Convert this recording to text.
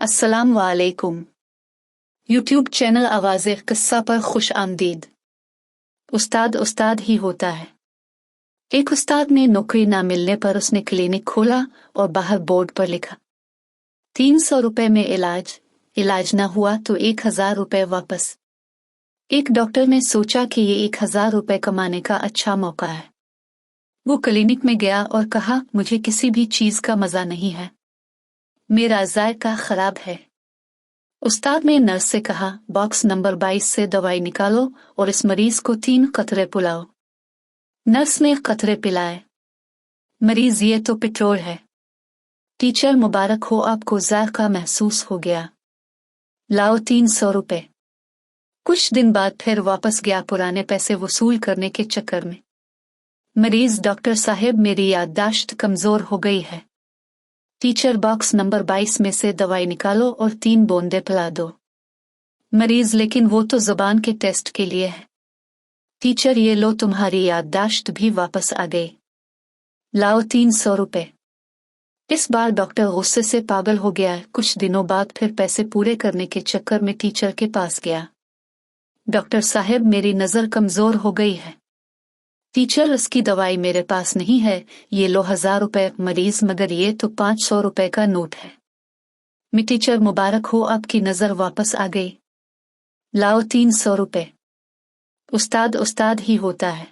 अस्सलाम वालेकुम। YouTube channel आवाज़े क़िस्सा पर खुश आमदीद। उस्ताद ही होता है। एक उस्ताद ने नौकरी ना मिलने पर उसने क्लिनिक खोला और बाहर बोर्ड पर लिखा 300 रुपए में इलाज ना हुआ तो 1000 रुपए वापस। एक डॉक्टर ने सोचा कि ये 1000 रुपए कमाने का अच्छा मौका है। वो क्लिनिक में गया और कहा, मुझे किसी भी चीज का मजा नहीं है, मेरा जायका खराब है। उस्ताद ने नर्स से कहा, बॉक्स नंबर 22 से दवाई निकालो और इस मरीज को 3 कतरे पिलाओ। नर्स ने कतरे पिलाए। मरीज, ये तो पेट्रोल है। टीचर, मुबारक हो, आपको जायका महसूस हो गया। लाओ 300 रुपए। कुछ दिन बाद फिर वापस गया पुराने पैसे वसूल करने के चक्कर में। मरीज, डॉक्टर साहब मेरी याददाश्त कमजोर हो गई है। टीचर, बॉक्स नंबर 22 में से दवाई निकालो और 3 बूंदे पिला दो। मरीज, लेकिन वो तो जुबान के टेस्ट के लिए है। टीचर, ये लो, तुम्हारी याददाश्त भी वापस आ गई। लाओ 300 रुपए। इस बार डॉक्टर गुस्से से पागल हो गया। कुछ दिनों बाद फिर पैसे पूरे करने के चक्कर में टीचर के पास गया। डॉक्टर साहब, मेरी नजर कमजोर हो गई है। टीचर, उसकी दवाई मेरे पास नहीं है, ये लो 1000 रुपए। मरीज, मगर ये तो 500 रुपए का नोट है। टीचर, मुबारक हो, आपकी नजर वापस आ गई। लाओ 300 रुपए। उस्ताद ही होता है।